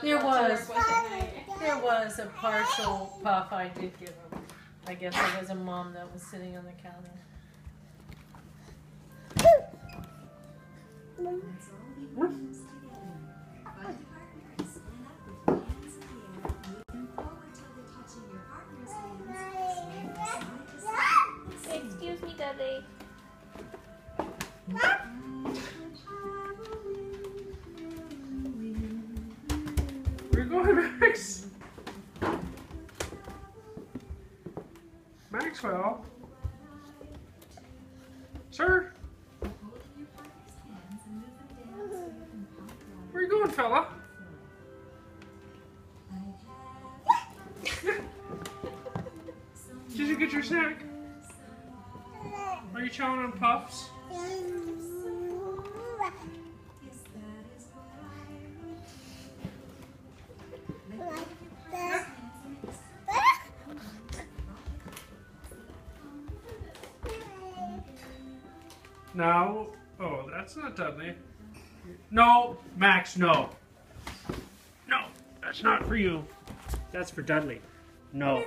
There was a partial puff I did give him. I guess there was a mom that was sitting on the counter. Excuse me, Dudley. Where are you going, Max? Maxwell? Sir? Where are you going, fella? Did you get your snack? Are you chowing on puffs? No. Oh, that's not Dudley. No, Max, no. No, that's not for you. That's for Dudley. No.